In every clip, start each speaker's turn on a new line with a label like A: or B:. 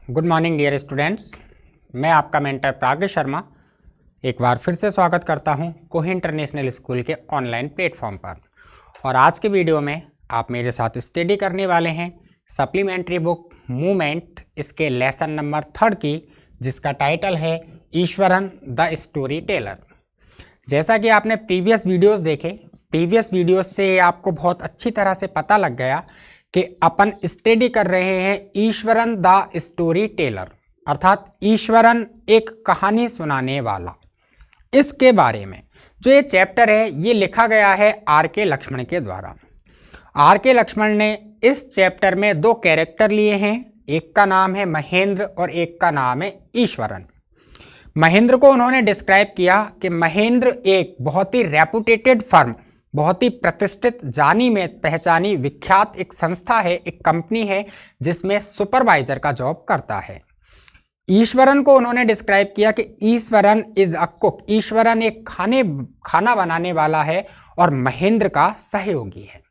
A: Good morning dear students. मैं आपका mentor प्राज्ञ शर्मा एक बार फिर से स्वागत करता हूं कोही इंटरनेशनल स्कूल के ऑनलाइन प्लेटफॉर्म पर। और आज के वीडियो में आप मेरे साथ स्टडी करने वाले हैं सप्लीमेंट्री बुक मूवमेंट, इसके लेसन नंबर 3 की, जिसका टाइटल है ईश्वरन द स्टोरी टेलर। जैसा कि आपने प्रीवियस वीडियोस देखे, प्रीवियस वीडियोस से आपको बहुत अच्छी तरह से पता लग गया कि अपन स्टडी कर रहे हैं ईश्वरन द स्टोरी टेलर, अर्थात ईश्वरन एक कहानी सुनाने वाला। इसके बारे में जो ये चैप्टर है ये लिखा गया है आर.के. लक्ष्मण के द्वारा। आर.के. लक्ष्मण ने इस चैप्टर में 2 कैरेक्टर लिए हैं, एक का नाम है महेंद्र और एक का नाम है ईश्वरन। महेंद्र को उन्होंने डिस्क्राइब किया कि महेंद्र एक बहुत ही रेपुटेटेड फर्म, बहुत ही प्रतिष्ठित, जानी में पहचानी विख्यात एक संस्था है, एक कंपनी है जिसमें सुपरवाइजर का जॉब करता है। ईश्वरन को उन्होंने डिस्क्राइब किया कि Eswaran is a cook, Eswaran एक खाना बनाने वाला है और महेंद्र का सहयोगी है।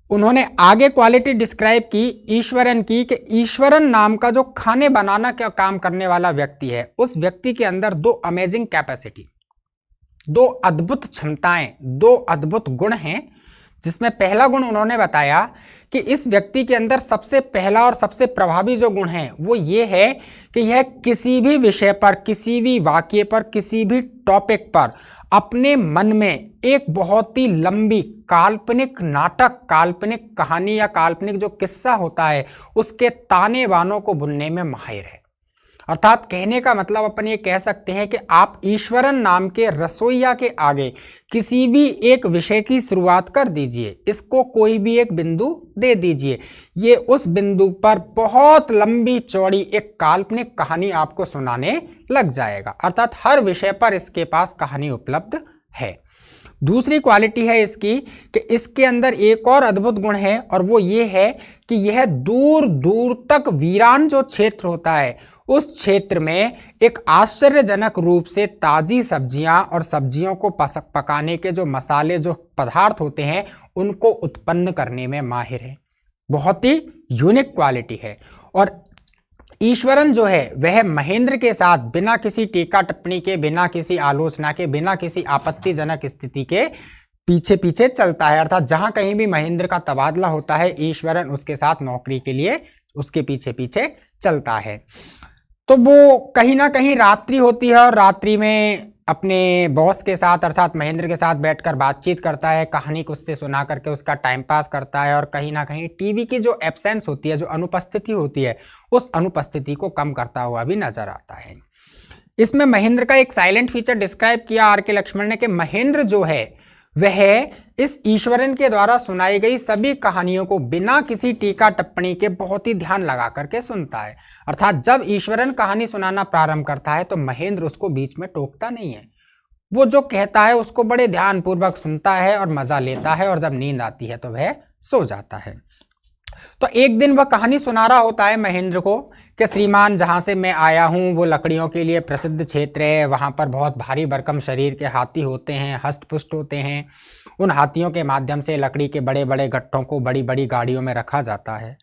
A: उन्होंने आगे क्वालिटी डिस्क्राइब की ईश्वरन की कि ईश्वरन नाम का जो खाने बनाना का काम करने वाला व्यक्ति है, उस व्यक्ति के अंदर 2 अमेजिंग कैपेसिटी, 2 अद्भुत क्षमताएं, 2 अद्भुत गुण हैं। जिसमें पहला गुण उन्होंने बताया कि इस व्यक्ति के अंदर सबसे पहला और सबसे प्रभावी जो गुण है वो ये है कि यह किसी भी विषय पर, किसी भी वाक्य पर, किसी भी टॉपिक पर अपने मन में एक बहुत ही लंबी काल्पनिक नाटक, काल्पनिक कहानी या काल्पनिक जो किस्सा होता है उसके ताने बानों को बुनने में माहिर है। अर्थात कहने का मतलब अपन ये कह सकते हैं कि आप ईश्वरन नाम के रसोइया के आगे किसी भी एक विषय की शुरुआत कर दीजिए, इसको कोई भी एक बिंदु दे दीजिए, ये उस बिंदु पर बहुत लंबी चौड़ी एक काल्पनिक कहानी आपको सुनाने लग जाएगा। अर्थात हर विषय पर इसके पास कहानी उपलब्ध है। दूसरी क्वालिटी है इसकी कि इसके अंदर एक और अद्भुत गुण है और वो ये है कि यह दूर दूर तक वीरान जो क्षेत्र होता है उस क्षेत्र में एक आश्चर्यजनक रूप से ताजी सब्जियां और सब्जियों को पकाने के जो मसाले, जो पदार्थ होते हैं उनको उत्पन्न करने में माहिर है। बहुत ही यूनिक क्वालिटी है। और ईश्वरन जो है वह महेंद्र के साथ बिना किसी टीका टिप्पणी के, बिना किसी आलोचना के, बिना किसी आपत्तिजनक स्थिति के पीछे पीछे चलता है। अर्थात जहां कहीं भी महेंद्र का तबादला होता है ईश्वरन उसके साथ नौकरी के लिए उसके पीछे पीछे चलता है। तो वो कहीं ना कहीं रात्रि होती है और रात्रि में अपने बॉस के साथ अर्थात महेंद्र के साथ बैठकर बातचीत करता है, कहानी को उससे सुना करके उसका टाइम पास करता है और कहीं ना कहीं टीवी की जो एब्सेंस होती है, जो अनुपस्थिति होती है, उस अनुपस्थिति को कम करता हुआ भी नजर आता है। इसमें महेंद्र का एक साइलेंट फीचर डिस्क्राइब किया आर.के. लक्ष्मण ने कि महेंद्र जो है वह इस ईश्वरन के द्वारा सुनाई गई सभी कहानियों को बिना किसी टीका टिप्पणी के बहुत ही ध्यान लगा करके सुनता है। अर्थात जब ईश्वरन कहानी सुनाना प्रारंभ करता है तो महेंद्र उसको बीच में टोकता नहीं है, वो जो कहता है उसको बड़े ध्यानपूर्वक सुनता है और मजा लेता है और जब नींद आती है तो वह सो जाता है। तो एक दिन वह कहानी सुना रहा होता है महेंद्र को कि श्रीमान, जहां से मैं आया हूं वो लकड़ियों के लिए प्रसिद्ध क्षेत्र है, वहां पर बहुत भारी भरकम शरीर के हाथी होते हैं, हष्ट-पुष्ट होते हैं। उन हाथियों के माध्यम से लकड़ी के बड़े बड़े गट्ठों को बड़ी बड़ी गाड़ियों में रखा जाता है।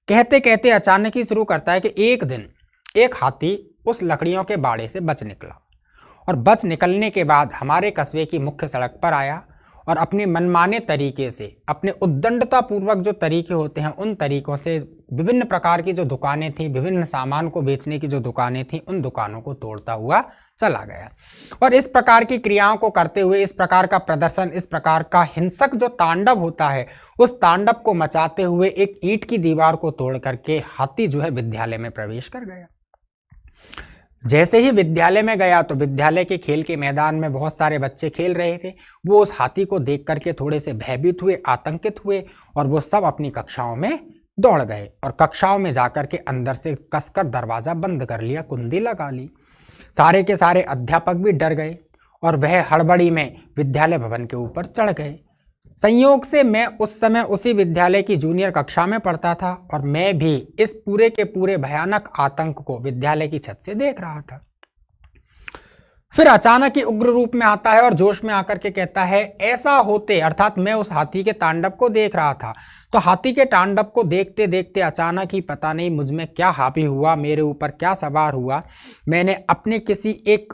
A: कहते कहते अचानक ही शुरू करता है कि एक दिन एक हाथी उस लकड़ियों के बाड़े से बच निकला और बच निकलने के बाद हमारे कस्बे की मुख्य सड़क पर आया और अपने मनमाने तरीके से, अपने उद्दंडता पूर्वक जो तरीके होते हैं उन तरीकों से विभिन्न प्रकार की जो दुकानें थी, विभिन्न सामान को बेचने की जो दुकानें थी, उन दुकानों को तोड़ता हुआ चला गया। और इस प्रकार की क्रियाओं को करते हुए, इस प्रकार का प्रदर्शन, इस प्रकार का हिंसक जो तांडव होता है उस तांडव को मचाते हुए एक ईंट की दीवार को तोड़ करके हाथी जो है विद्यालय में प्रवेश कर गया। जैसे ही विद्यालय में गया तो विद्यालय के खेल के मैदान में बहुत सारे बच्चे खेल रहे थे। वो उस हाथी को देख करके थोड़े से भयभीत हुए, आतंकित हुए और वो सब अपनी कक्षाओं में दौड़ गए और कक्षाओं में जाकर के अंदर से कसकर दरवाजा बंद कर लिया, कुंडी लगा ली। सारे के सारे अध्यापक भी डर गए और वह हड़बड़ी में विद्यालय भवन के ऊपर चढ़ गए। संयोग से मैं उस समय उसी विद्यालय की जूनियर कक्षा में पढ़ता था और मैं भी इस पूरे के पूरे भयानक आतंक को विद्यालय की छत से देख रहा था। फिर अचानक ही उग्र रूप में आता है और जोश में आकर के कहता है, ऐसा होते, अर्थात मैं उस हाथी के तांडव को देख रहा था, तो हाथी के तांडव को देखते देखते अचानक ही पता नहीं मुझ में क्या हावी हुआ, मेरे ऊपर क्या सवार हुआ। मैंने अपने किसी एक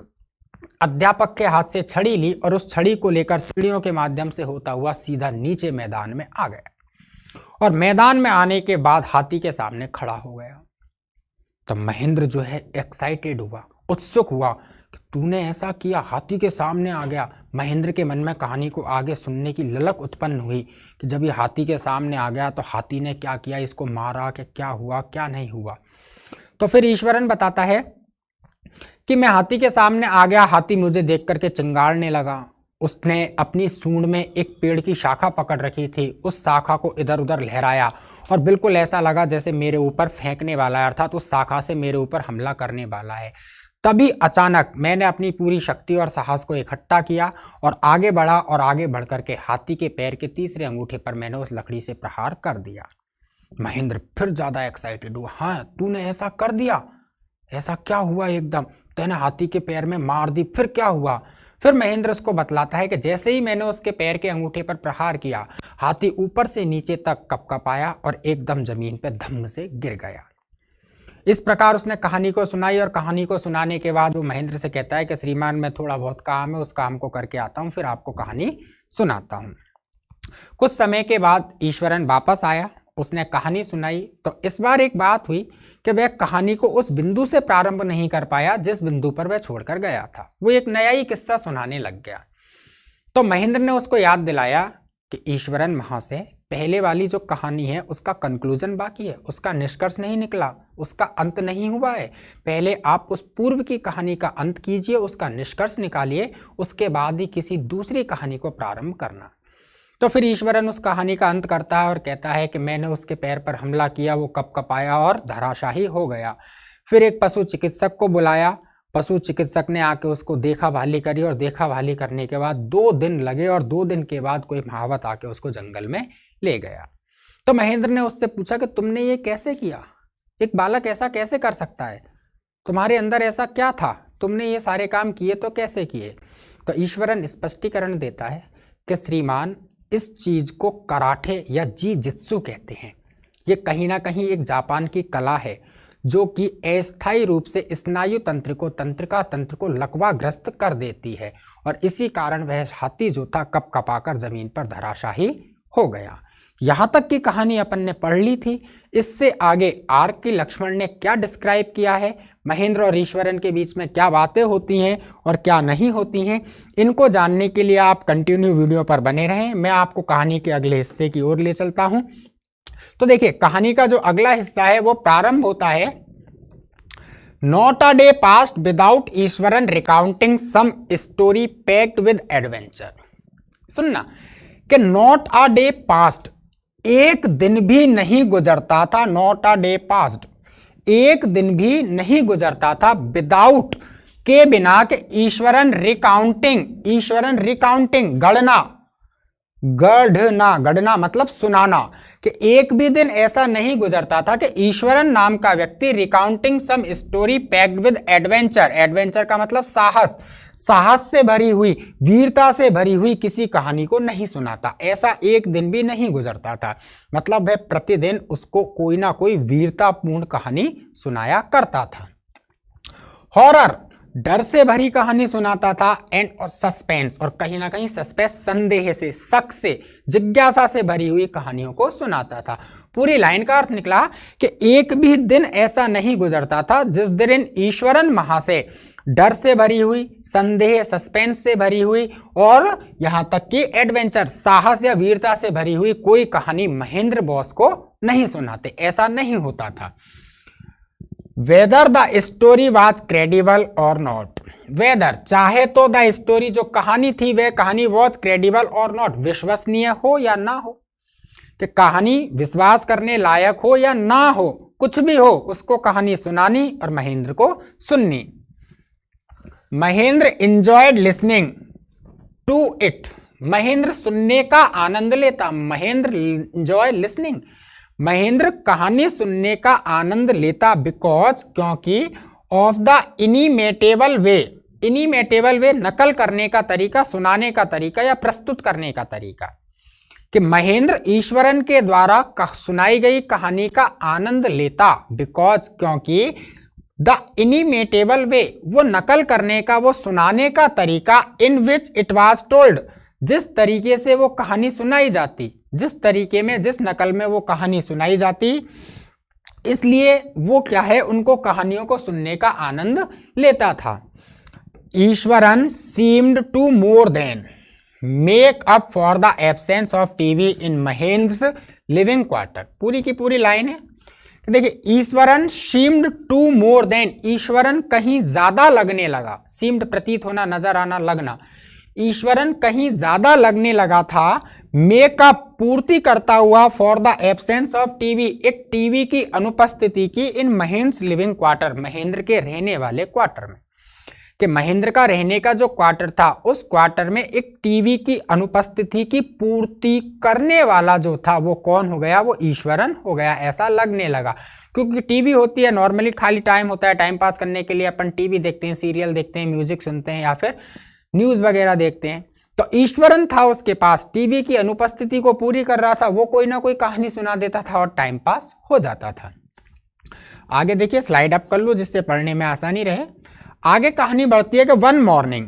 A: अध्यापक के हाथ से छड़ी ली और उस छड़ी को लेकर सीढ़ियों के माध्यम से होता हुआ सीधा नीचे मैदान में आ गया और मैदान में आने के बाद हाथी के सामने खड़ा हो गया। तब महेंद्र जो है एक्साइटेड हुआ, उत्सुक हुआ कि तूने ऐसा किया, हाथी के सामने आ गया। महेंद्र के मन में कहानी को आगे सुनने की ललक उत्पन्न हुई कि जब ये हाथी के सामने आ गया तो हाथी ने क्या किया, इसको मारा कि क्या हुआ क्या नहीं हुआ। तो फिर ईश्वरन बताता है कि मैं हाथी के सामने आ गया, हाथी मुझे देख करके चिंगाड़ने लगा। उसने अपनी सूंड में एक पेड़ की शाखा पकड़ रखी थी, उस शाखा को इधर उधर लहराया और बिल्कुल ऐसा लगा जैसे मेरे ऊपर फेंकने वाला है, अर्थात उस शाखा से मेरे ऊपर हमला करने वाला है। तभी अचानक मैंने अपनी पूरी शक्ति और साहस को इकट्ठा किया और आगे बढ़ा और आगे बढ़ करके हाथी के पैर के तीसरे अंगूठे पर मैंने उस लकड़ी से प्रहार कर दिया। महेंद्र फिर ज्यादा एक्साइटेड हुआ, हाँ तूने ऐसा कर दिया, ऐसा क्या हुआ, एकदम तूने हाथी के पैर में मार दी, फिर क्या हुआ। फिर महेंद्र उसको बतलाता है कि जैसे ही मैंने उसके पैर के अंगूठे पर प्रहार किया, हाथी ऊपर से नीचे तक कपकपाया और एकदम जमीन पर धम्म से गिर गया। इस प्रकार उसने कहानी को सुनाई और कहानी को सुनाने के बाद वो महेंद्र से कहता है कि श्रीमान मैं थोड़ा बहुत काम है, उस काम को करके आता हूँ, फिर आपको कहानी सुनाता हूँ। कुछ समय के बाद ईश्वरन वापस आया, उसने कहानी सुनाई। तो इस बार एक बात हुई कि वह कहानी को उस बिंदु से प्रारंभ नहीं कर पाया जिस बिंदु पर वह छोड़कर गया था। वो एक नया ही किस्सा सुनाने लग गया। तो महेंद्र ने उसको याद दिलाया कि ईश्वरन महाशय, पहले वाली जो कहानी है उसका कंक्लूजन बाकी है, उसका निष्कर्ष नहीं निकला, उसका अंत नहीं हुआ है। पहले आप उस पूर्व की कहानी का अंत कीजिए, उसका निष्कर्ष निकालिए, उसके बाद ही किसी दूसरी कहानी को प्रारंभ करना। तो फिर ईश्वरन उस कहानी का अंत करता है और कहता है कि मैंने उसके पैर पर हमला किया, वो कपकपाया और धराशाही हो गया। फिर एक पशु चिकित्सक को बुलाया, पशु चिकित्सक ने आके उसको देखा भाली करी और देखा भाली करने के बाद 2 दिन लगे और 2 दिन के बाद कोई महावत आके उसको जंगल में ले गया। तो महेंद्र ने उससे पूछा कि तुमने ये कैसे किया, एक बालक ऐसा कैसे कर सकता है, तुम्हारे अंदर ऐसा क्या था, तुमने ये सारे काम किए तो कैसे किए। तो ईश्वरन स्पष्टीकरण देता है कि श्रीमान, इस चीज को कराटे या जी जित्सु कहते हैं। ये कहीं ना कहीं एक जापान की कला है जो कि अस्थायी रूप से स्नायु तंत्र को, तंत्रिका तंत्र को लकवाग्रस्त कर देती है और इसी कारण वह हाथी जो था कपकपाकर जमीन पर धराशाही हो गया। यहां तक की कहानी अपन ने पढ़ ली थी। इससे आगे आर के लक्ष्मण ने क्या डिस्क्राइब किया है, महेंद्र और ईश्वरन के बीच में क्या बातें होती हैं और क्या नहीं होती हैं, इनको जानने के लिए आप कंटिन्यू वीडियो पर बने रहें। मैं आपको कहानी के अगले हिस्से की ओर ले चलता हूं। तो देखिए, कहानी का जो अगला हिस्सा है वो प्रारंभ होता है, not a day passed without Ishwaran recounting some story packed with adventure. सुनना कि नॉट अ डे पास्ट, एक दिन भी नहीं गुजरता था, नॉट अ डे पास्ट, एक दिन भी नहीं गुजरता था विदाउट, के बिना, के ईश्वरन रिकाउंटिंग, ईश्वरन रिकाउंटिंग, गणना, गढ़ना, गढ़ना मतलब सुनाना, कि एक भी दिन ऐसा नहीं गुजरता था कि ईश्वरन नाम का व्यक्ति recounting some story packed with adventure, adventure का मतलब साहस, साहस से भरी हुई, वीरता से भरी हुई किसी कहानी को नहीं सुनाता। ऐसा एक दिन भी नहीं गुजरता था, मतलब वह प्रतिदिन उसको कोई ना कोई वीरतापूर्ण कहानी सुनाया करता था। हॉरर, डर से भरी कहानी सुनाता था, एंड और सस्पेंस, और कहीं ना कहीं सस्पेंस, संदेह से, शक से, जिज्ञासा से भरी हुई कहानियों को सुनाता था। पूरी लाइन का अर्थ निकला कि एक भी दिन ऐसा नहीं गुजरता था जिस दिन ईश्वरन महाशय डर से भरी हुई, संदेह, सस्पेंस से भरी हुई और यहां तक कि एडवेंचर, साहस या वीरता से भरी हुई कोई कहानी महेंद्र बॉस को नहीं सुनाते। ऐसा नहीं होता था। Whether the story was credible और नॉट, वेदर चाहे तो द स्टोरी जो कहानी थी वह कहानी वाज क्रेडिबल और नॉट, विश्वसनीय हो या ना हो, कि कहानी विश्वास करने लायक हो या ना हो, कुछ भी हो, उसको कहानी सुनानी और महेंद्र को सुननी। Mahendra enjoyed listening to it, Mahendra सुनने का आनंद लेता, महेंद्र एंजॉय लिसनिंग, महेंद्र कहानी सुनने का आनंद लेता, बिकॉज, क्योंकि, ऑफ द इनिमेटेबल वे, इनिमेटेबल वे, नकल करने का तरीका, सुनाने का तरीका या प्रस्तुत करने का तरीका, कि महेंद्र ईश्वरन के द्वारा सुनाई गई कहानी का आनंद लेता, बिकॉज, क्योंकि द इनिमेटेबल वे, वो नकल करने का, वो सुनाने का तरीका, इन विच इट वॉज टोल्ड, जिस तरीके से वो कहानी सुनाई जाती, जिस तरीके में, जिस नकल में वो कहानी सुनाई जाती, इसलिए वो क्या है, उनको कहानियों को सुनने का आनंद लेता था। Eswaran seemed to more than make up for the absence of TV in Mahendra's living quarter. पूरी की पूरी लाइन है। देखिए, Eswaran seemed to more than, Eswaran कहीं ज्यादा लगने लगा, सीम्ड प्रतीत होना, नजर आना, लगना, ईश्वरन कहीं ज्यादा लगने लगा था, मेकअप पूर्ति करता हुआ, for the absence of TV, एक टीवी की अनुपस्थिति की, इन महेंद्रस लिविंग क्वार्टर, महेंद्र के रहने वाले क्वार्टर में, कि महेंद्र का रहने का जो क्वार्टर था, उस क्वार्टर में एक टीवी की अनुपस्थिति की पूर्ति करने वाला जो था, वो कौन हो गया, वो ईश्वरन हो गया, ऐसा लगने लगा। क्योंकि टीवी होती है, नॉर्मली खाली टाइम होता है, टाइम पास करने के लिए अपन टीवी देखते हैं, सीरियल देखते हैं, म्यूजिक सुनते हैं या फिर न्यूज वगैरह देखते हैं। तो ईश्वरन था उसके पास, टीवी की अनुपस्थिति को पूरी कर रहा था, वो कोई ना कोई कहानी सुना देता था और टाइम पास हो जाता था। आगे देखिए, स्लाइड अप कर लो जिससे पढ़ने में आसानी रहे। आगे कहानी बढ़ती है कि वन मॉर्निंग,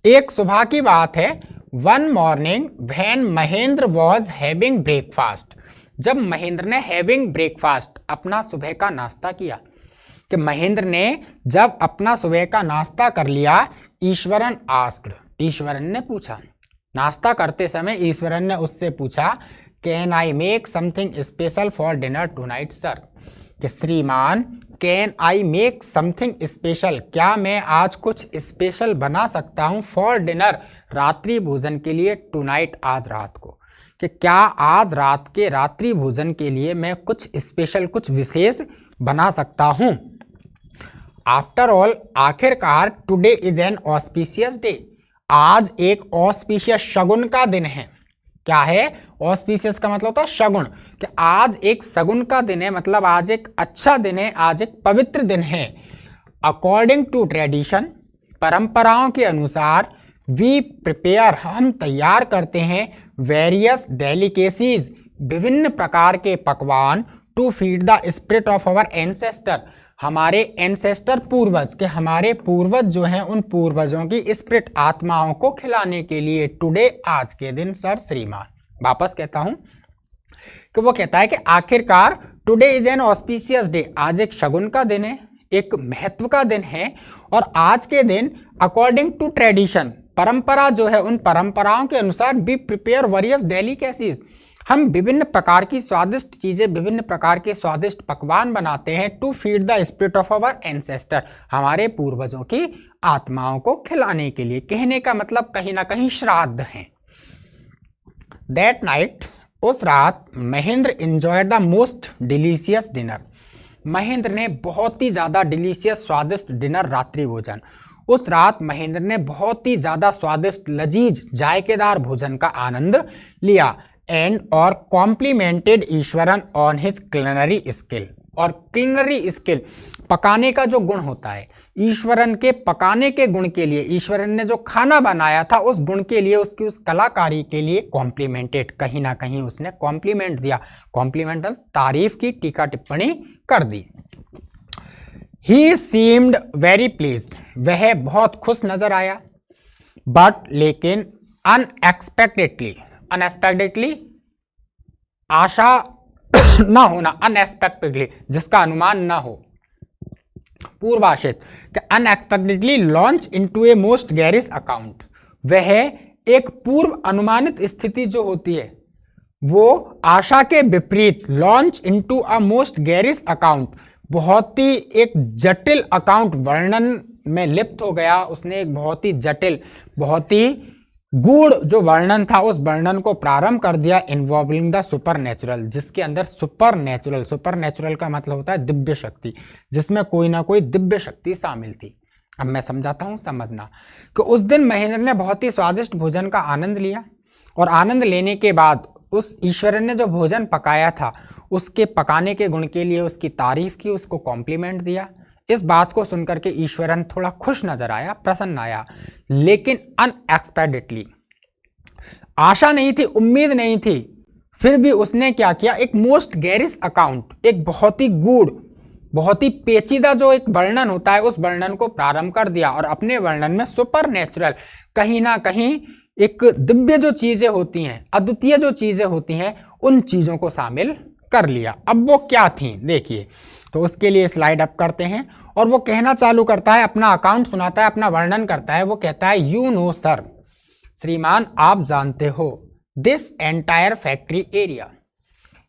A: एक सुबह की बात है, one morning when Mahendra was having breakfast, जब महेंद्र ने हैविंग ब्रेकफास्ट, अपना सुबह का नाश्ता किया, कि महेंद्र ने जब अपना सुबह का नाश्ता कर लिया, ईश्वरन आस्क्ड, ईश्वरन ने पूछा, नाश्ता करते समय ईश्वरन ने उससे पूछा, can I make something special for dinner tonight sir, कि श्रीमान, can I make something special, क्या मैं आज कुछ स्पेशल बना सकता हूं, फॉर डिनर, रात्रि भोजन के लिए, टुनाइट, आज रात को, कि क्या आज रात के रात्रि भोजन के लिए मैं कुछ स्पेशल, कुछ विशेष बना सकता हूं। आफ्टर ऑल, आखिरकार, today is an auspicious day, आज एक ऑस्पिशियस, शगुन का दिन है। क्या है? ऑस्पिशियस का मतलब होता है शगुन, कि आज एक शगुन का दिन है, मतलब आज एक अच्छा दिन है, आज एक पवित्र दिन है। अकॉर्डिंग टू ट्रेडिशन, परंपराओं के अनुसार, वी प्रिपेयर, हम तैयार करते हैं, वेरियस डेलिकेसीज, विभिन्न प्रकार के पकवान, to feed the spirit of our ancestor, हमारे एंसेस्टर, पूर्वज, के हमारे पूर्वज जो हैं, उन पूर्वजों की स्पिरिट, आत्माओं को खिलाने के लिए, टुडे, आज के दिन, सर, श्रीमान। वापस कहता हूं कि वो कहता है कि आखिरकार, today is an auspicious day, आज एक शगुन का दिन है, एक महत्व का दिन है, और आज के दिन, अकॉर्डिंग टू ट्रेडिशन, परंपरा जो है, उन परंपराओं के अनुसार, बी प्रिपेयर वेरियस डेलिकेसीज, हम विभिन्न प्रकार की स्वादिष्ट चीजें, विभिन्न प्रकार के स्वादिष्ट पकवान बनाते हैं, to feed the spirit of our ancestor, हमारे पूर्वजों की आत्माओं को खिलाने के लिए। कहने का मतलब कहीं ना कहीं श्राद्ध है। दैट नाइट, उस रात, Mahendra enjoyed the most delicious dinner, Mahendra ने बहुत ही ज्यादा डिलीशियस, स्वादिष्ट डिनर, रात्रि भोजन, उस रात महेंद्र ने बहुत ही ज्यादा स्वादिष्ट, लजीज, जायकेदार भोजन का आनंद लिया। एंड और complimented Eswaran on his culinary skill, और क्लिनरी स्किल, पकाने का जो गुण होता है, ईश्वरन के पकाने के गुण के लिए, ईश्वरन ने जो खाना बनाया था उस गुण के लिए, उसकी उस कलाकारी के लिए कॉम्प्लीमेंटेड, कहीं ना कहीं उसने कॉम्प्लीमेंट दिया, कॉम्प्लीमेंट तारीफ की, टीका टिप्पणी कर दी। ही सीम्ड वेरी प्लीज्ड, वह बहुत खुश नजर आया, बट, लेकिन, अनएक्सपेक्टेडली, अनएक्सपेक्टेडली, आशा ना होना, अनएक्सपेक्टेडली, जिसका अनुमान ना हो, पूर्वाशित, unexpectedly launch into a most garish account, वह एक पूर्व अनुमानित स्थिति जो होती है, वो आशा के विपरीत, launch into a most garish account, बहुत ही एक जटिल अकाउंट, वर्णन में लिप्त हो गया, उसने एक बहुत ही जटिल, बहुत ही गूढ़ जो वर्णन था, उस वर्णन को प्रारंभ कर दिया, इन्वॉल्विंग द सुपर नेचुरल, जिसके अंदर सुपर नेचुरल, सुपर नेचुरल का मतलब होता है दिव्य शक्ति, जिसमें कोई ना कोई दिव्य शक्ति शामिल थी। अब मैं समझाता हूं, समझना, कि उस दिन महेंद्र ने बहुत ही स्वादिष्ट भोजन का आनंद लिया, और आनंद लेने के बाद उस ईश्वरन ने जो भोजन पकाया था, उसके पकाने के गुण के लिए उसकी तारीफ की, उसको कॉम्प्लीमेंट दिया। इस बात को सुनकर के ईश्वरन थोड़ा खुश नजर आया, प्रसन्न आया, लेकिन अनएक्सपेक्टेडली, आशा नहीं थी, उम्मीद नहीं थी, फिर भी उसने क्या किया, एक मोस्ट गैरिश अकाउंट, एक बहुत ही गूढ़, बहुत ही पेचीदा जो एक वर्णन होता है, उस वर्णन को प्रारंभ कर दिया और अपने वर्णन में सुपर नेचुरल, कहीं ना कहीं एक दिव्य जो चीजें होती हैं, अद्वितीय जो चीजें होती हैं, उन चीजों को शामिल कर लिया। अब वो क्या थी देखिए, तो उसके लिए स्लाइड अप करते हैं और वो कहना चालू करता है, अपना अकाउंट सुनाता है, अपना वर्णन करता है। वो कहता है, यू नो सर, श्रीमान आप जानते हो, दिस एंटायर फैक्ट्री एरिया,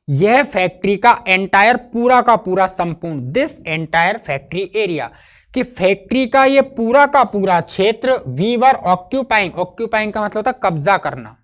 A: यह फैक्ट्री का एंटायर पूरा का पूरा संपूर्ण, दिस एंटायर फैक्ट्री एरिया, कि फैक्ट्री का ये पूरा का पूरा क्षेत्र, वी वर ऑक्यूपाइंग, ऑक्यूपाइंग का मतलब था कब्जा करना,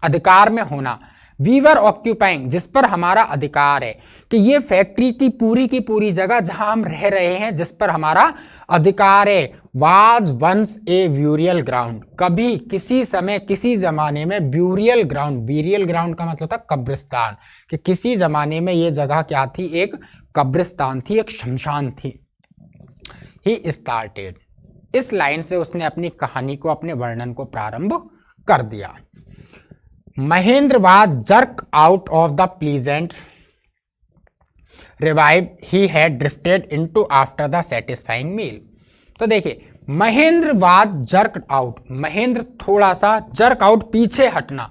A: अधिकार में होना, वी वर ऑक्यूपाइंग, जिस पर हमारा अधिकार है, कि ये फैक्ट्री की पूरी जगह जहां हम रह रहे हैं, जिस पर हमारा अधिकार है, was once a burial ground, कभी किसी समय किसी जमाने में ब्यूरियल ग्राउंड, ब्यूरियल ग्राउंड का मतलब था कब्रिस्तान, कि किसी जमाने में ये जगह क्या थी, एक कब्रिस्तान थी, एक शमशान थी। ही स्टार्टेड, इस लाइन से उसने अपनी कहानी को, अपने वर्णन को प्रारंभ कर दिया। Mahendra was jerk out of the pleasant reverie he had drifted into after the satisfying meal. तो देखिए, Mahendra was jerk out, Mahendra थोड़ा सा जर्क आउट, पीछे हटना,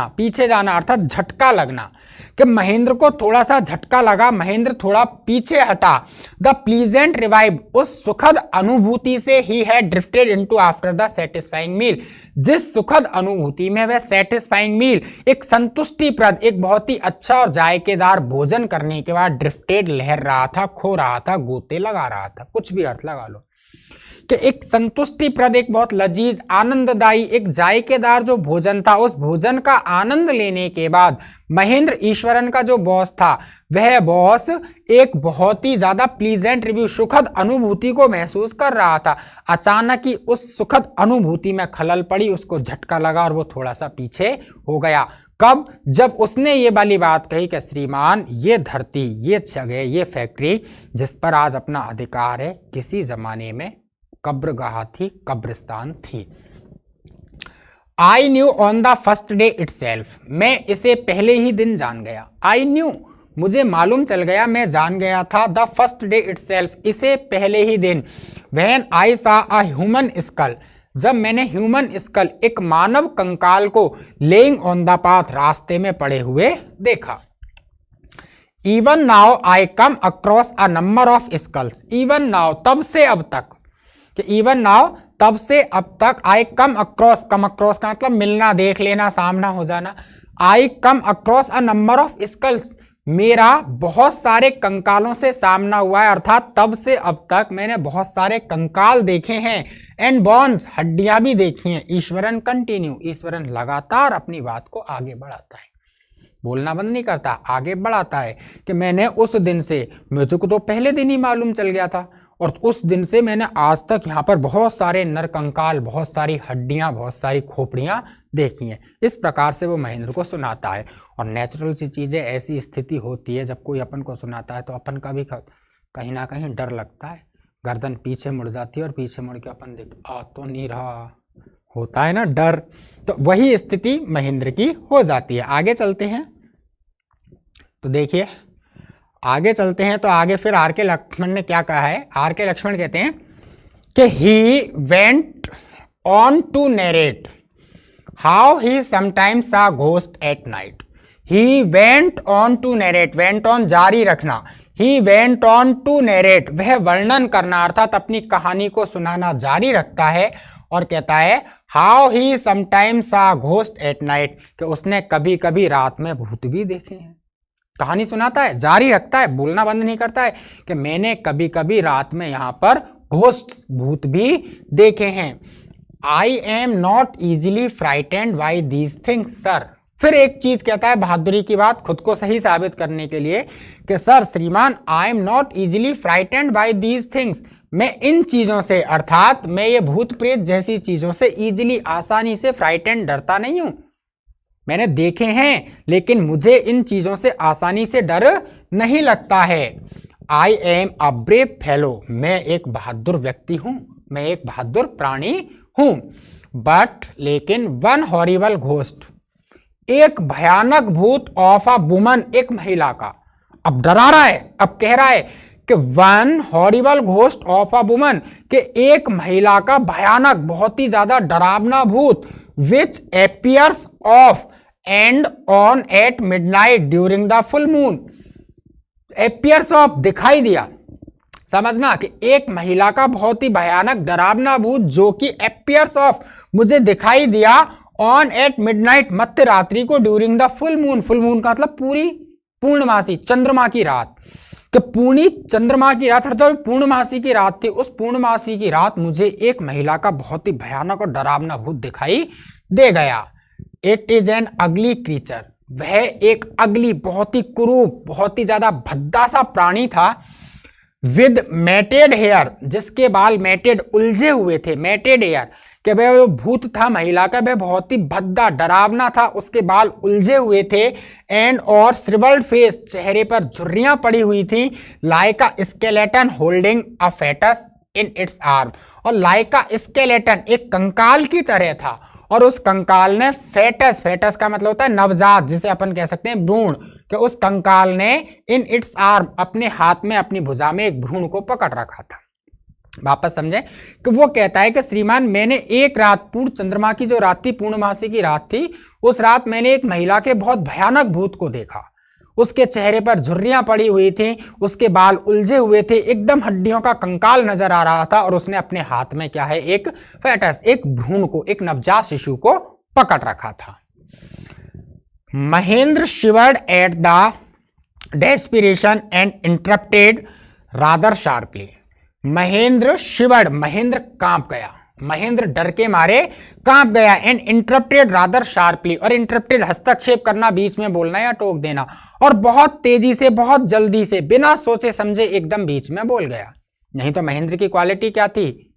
A: पीछे जाना, अर्थात झटका लगना, कि महेंद्र को थोड़ा सा झटका लगा, महेंद्र थोड़ा पीछे हटा। द प्लीजेंट रिवाइव, उस सुखद अनुभूति से ही है drifted into after the satisfying meal, जिस सुखद अनुभूति में वह सेटिस्फाइंग मील, एक संतुष्टिप्रद, एक बहुत ही अच्छा और जायकेदार भोजन करने के बाद ड्रिफ्टेड, लहर रहा था, खो रहा था, गोते लगा रहा था, कुछ भी अर्थ लगा लो, कि एक संतुष्टिप्रद, एक बहुत लजीज, आनंददायी, एक जायकेदार जो भोजन था, उस भोजन का आनंद लेने के बाद महेंद्र, ईश्वरन का जो बॉस था, वह बॉस एक बहुत ही ज्यादा प्लीजेंट रिव्यू, सुखद अनुभूति को महसूस कर रहा था। अचानक ही उस सुखद अनुभूति में खलल पड़ी, उसको झटका लगा और वो थोड़ा सा पीछे हो गया। कब? जब उसने ये वाली बात कही कि श्रीमान, ये धरती, ये जगह, ये फैक्ट्री जिस पर आज अपना अधिकार है, किसी जमाने में कब्रगाह थी, कब्रिस्तान थी। I knew on the first day itself, मैं इसे पहले ही दिन जान गया। आई न्यू, मुझे मालूम चल गया, मैं जान गया था। द फर्स्ट डे इटसेल्फ, इसे पहले ही दिन। व्हेन आई सा अ ह्यूमन स्कल, जब मैंने ह्यूमन स्कल, एक मानव कंकाल को, लेइंग ऑन द पाथ, रास्ते में पड़े हुए देखा। Even now I come across a number of skulls, even now, तब से अब तक, कि इवन नाउ, तब से अब तक, आई कम अक्रॉस, कम अक्रॉस का मतलब मिलना, देख लेना, सामना हो जाना। I come across a number of skulls, मेरा बहुत सारे कंकालों से सामना हुआ है, अर्थात तब से अब तक मैंने बहुत सारे कंकाल देखे हैं। एंड बोन्स, हड्डियां भी देखी हैं। ईश्वरन कंटिन्यू, ईश्वरन लगातार अपनी बात को आगे बढ़ाता है, बोलना बंद नहीं करता, आगे बढ़ाता है, कि मैंने उस दिन से, मुझे को तो पहले दिन ही मालूम चल गया था, और उस दिन से मैंने आज तक यहाँ पर बहुत सारे नरकंकाल, बहुत सारी हड्डियां, बहुत सारी खोपड़ियां देखी हैं। इस प्रकार से वो महेंद्र को सुनाता है। और नेचुरल सी चीजें, ऐसी स्थिति होती है जब कोई अपन को सुनाता है तो अपन का भी कहीं ना कहीं डर लगता है, गर्दन पीछे मुड़ जाती है और पीछे मुड़ के अपन देखते, आ तो नहीं रहा, होता है ना डर। तो वही स्थिति महेंद्र की हो जाती है। आगे चलते हैं तो देखिए, आगे चलते हैं तो आगे फिर आर के लक्ष्मण ने क्या कहा है। आर के लक्ष्मण कहते हैं कि he went on to narrate how he sometimes saw ghost at night. He went on to narrate, went on जारी रखना, he went on to narrate, वह वर्णन करना, अर्थात अपनी कहानी को सुनाना जारी रखता है। और कहता है how he sometimes saw ghost at night, कि उसने कभी कभी रात में भूत भी देखे हैं। कहानी सुनाता है, जारी रखता है, बोलना बंद नहीं करता है, कि मैंने कभी कभी रात में यहां पर घोस्ट, भूत भी देखे हैं। I am not easily frightened by these things sir. फिर एक चीज कहता है, बहादुरी की बात, खुद को सही साबित करने के लिए, कि सर, श्रीमान, I am not easily frightened by these things, मैं इन चीजों से, अर्थात मैं ये भूत प्रेत जैसी चीजों से इजिली, आसानी से फ्राइटेंड, डरता नहीं हूं। मैंने देखे हैं, लेकिन मुझे इन चीजों से आसानी से डर नहीं लगता है। I am a brave fellow, मैं एक बहादुर व्यक्ति हूं, मैं एक बहादुर प्राणी हूं। बट लेकिन वन हॉरिबल घोस्ट, एक भयानक भूत ऑफ अ वुमन, एक महिला का, अब डरा रहा है, अब कह रहा है कि one horrible ghost of a woman, के एक महिला का भयानक बहुत ही ज्यादा डरावना भूत, which appears off and on at midnight during the full moon. Appears off दिखाई दिया, समझना कि एक महिला का बहुत ही भयानक डरावना भूत जो कि एपियर्स ऑफ मुझे दिखाई दिया ऑन एट मिडनाइट मध्य रात्रि को during the full moon. Full moon का मतलब पूरी पूर्णमासी चंद्रमा की रात, कि पूरी चंद्रमा की रात अर्थात पूर्णमासी की रात थी, उस पूर्णमासी की रात मुझे एक महिला का बहुत ही भयानक और डरावना भूत दिखाई दे गया। इट इज एन अगली क्रीचर, वह एक अगली बहुत ही कुरूप बहुत ही ज्यादा भद्दा सा प्राणी था। विद मैटेड हेयर, जिसके बाल मैटेड उलझे हुए थे, मैटेड हेयर कि वह जो भूत था महिला का वह बहुत ही भद्दा डरावना था, उसके बाल उलझे हुए थे। एंड और श्रिवल्ड फेस, चेहरे पर झुर्रियां पड़ी हुई थी। Like a skeleton holding a fetus in its arm, और लाइक अ स्केलेटन, एक कंकाल की तरह था, और उस कंकाल ने फेटस, फेटस का मतलब होता है नवजात, जिसे अपन कह सकते हैं भ्रूण, कि उस कंकाल ने इन इट्स आर्म, अपने हाथ में अपनी भुजा में एक भ्रूण को पकड़ रखा था। वापस समझे कि वो कहता है कि श्रीमान मैंने एक रात, पूर्ण चंद्रमा की जो रात थी, पूर्णमासी की रात थी, उस रात मैंने एक महिला के बहुत भयानक भूत को देखा। उसके चेहरे पर झुर्रियां पड़ी हुई थी, उसके बाल उलझे हुए थे, एकदम हड्डियों का कंकाल नजर आ रहा था, और उसने अपने हाथ में क्या है, एक फेटस, एक भ्रूण को, एक नवजात शिशु को पकड़ रखा था। Mahendra शिवर्ड at the desperation and interrupted rather sharply. Mahendra शिवर्ड, Mahendra कांप गया, महेंद्र डर के मारे कांप गया। एंड इंटरप्टेड रादर शार्पली, और इंटरप्टेड हस्तक्षेप करना, बीच में बोलना या टोक देना, और बहुत तेजी से, बहुत जल्दी से, बिना सोचे समझे एकदम बीच में बोल गया। नहीं तो महेंद्र की क्वालिटी क्या थी,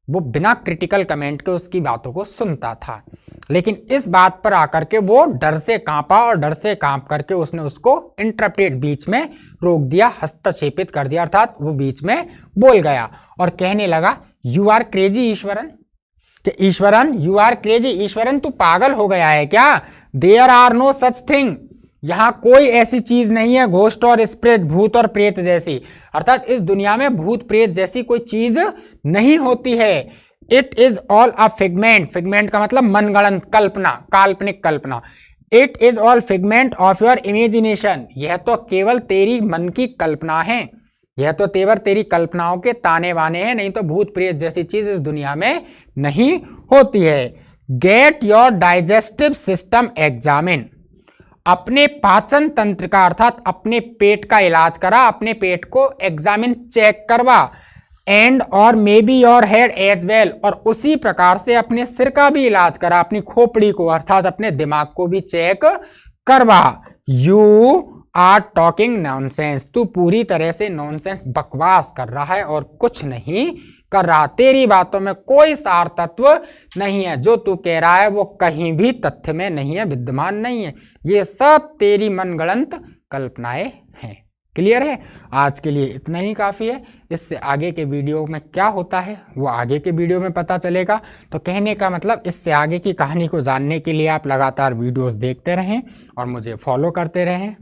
A: वो बिना क्रिटिकल कमेंट के उसकी बातों को सुनता था, लेकिन इस बात पर आकर के वो डर से कांपा, और डर से कांप करके उसने उसको इंटरप्टेड, बीच में रोक दिया, हस्तक्षेपित कर दिया, अर्थात वो बीच में बोल गया और कहने लगा यू आर क्रेजी ईश्वरन, कि Ishwaran you are crazy, Ishwaran तू पागल हो गया है क्या। There are no such thing, यहां कोई ऐसी चीज नहीं है, घोस्ट और स्पिरिट, भूत और प्रेत जैसी, अर्थात इस दुनिया में भूत प्रेत जैसी कोई चीज नहीं होती है। It is all a figment, figment का मतलब मनगढ़ंत कल्पना, काल्पनिक कल्पना। It is all figment of your imagination, यह तो केवल तेरी मन की कल्पना है, यह तो तेवर तेरी कल्पनाओं के ताने बाने हैं, नहीं तो भूत प्रेत जैसी चीज इस दुनिया में नहीं होती है। Get your digestive system examine, अपने पाचन तंत्र का अर्थात अपने पेट का इलाज करा, अपने पेट को एग्जामिन चेक करवा। एंड और may be your head as well, और उसी प्रकार से अपने सिर का भी इलाज करा, अपनी खोपड़ी को अर्थात अपने दिमाग को भी चेक करवा। यू आर टॉकिंग नॉनसेंस, तू पूरी तरह से नॉनसेंस, बकवास कर रहा है और कुछ नहीं कर रहा, तेरी बातों में कोई सार तत्व नहीं है, जो तू कह रहा है वो कहीं भी तथ्य में नहीं है, विद्यमान नहीं है, ये सब तेरी मनगढ़ंत कल्पनाएं हैं। क्लियर है, आज के लिए इतना ही काफ़ी है, इससे आगे के वीडियो में क्या होता है वो आगे के वीडियो में पता चलेगा। तो कहने का मतलब इससे आगे की कहानी को जानने के लिए आप लगातार वीडियोस देखते रहें और मुझे फॉलो करते रहें।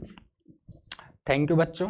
A: थैंक यू बच्चों।